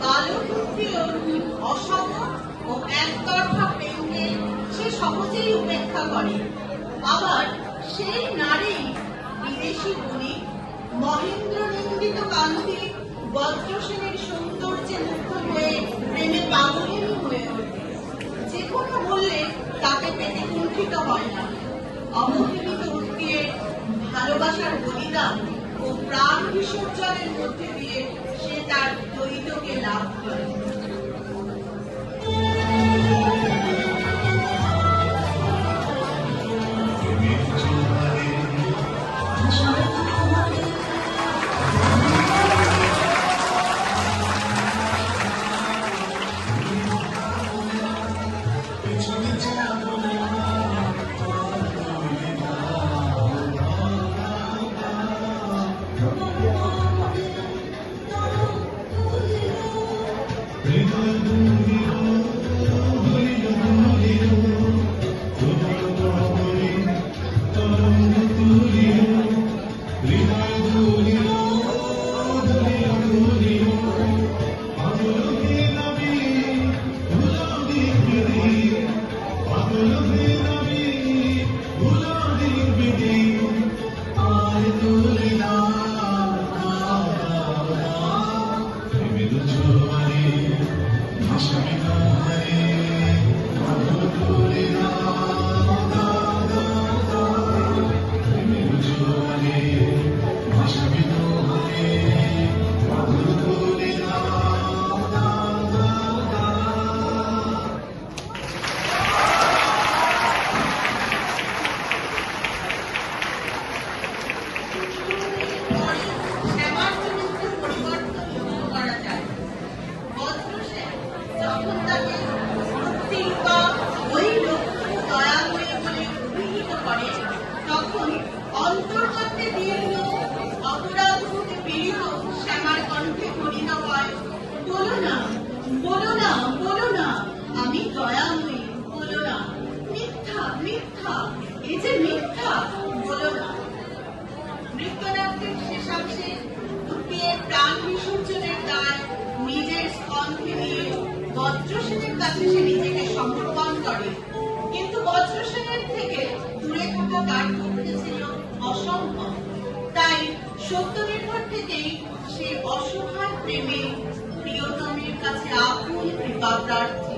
বালকীয় অসম ও একতরফা প্রেমকে সে সহজেই উপেক্ষা করে। আবার সেই নারী বিদেশি বণিক মহেন্দ্র নিন্দিত কান্তি বজ্রসেনের সৌন্দর্যে মুগ্ধ হয়ে প্রেমে পাগলিনী হয়ে ওঠে। যে কোনো বললে তাকে পেতে কুণ্ঠিত হয় না। অবহেলিত উৎপীড়ে ভালোবাসার বলিদান ও প্রাণ বিসর্জনের মধ্যে দিয়ে সে তার দ্বৈতকে লাভ করে। বজ্রসেনের কাছে সে নিজেকে সমর্পণ করে, কিন্তু বজ্রসেনের থেকে দূরে থাকা তার পক্ষে ছিল অসম্ভব। তাই সত্যনির্ভর থেকেই সে অসহায় প্রেমে প্রিয়তমের কাছে আকুল কৃপা প্রার্থী।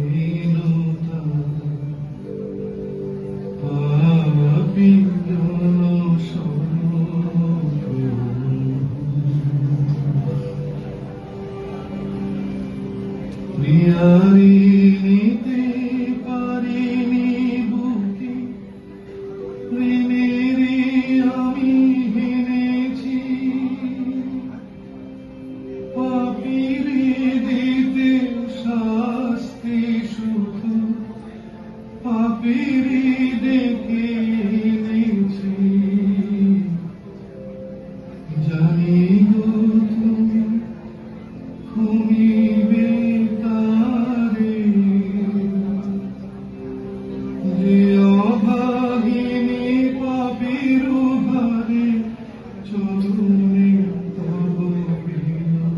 মলিনতা পাপিত স্বরূপ নিয়ারি নিতে পারিনি বুকে ঋণেরই আমি হেনেছি পাপিরে দিতে শাস্তি শুধু পাপিরে দেখে এনেছি জানি গো তুমি ঘুমিবে তারে যে অভাগিনী পাপির ভারে চরণে তব বিনা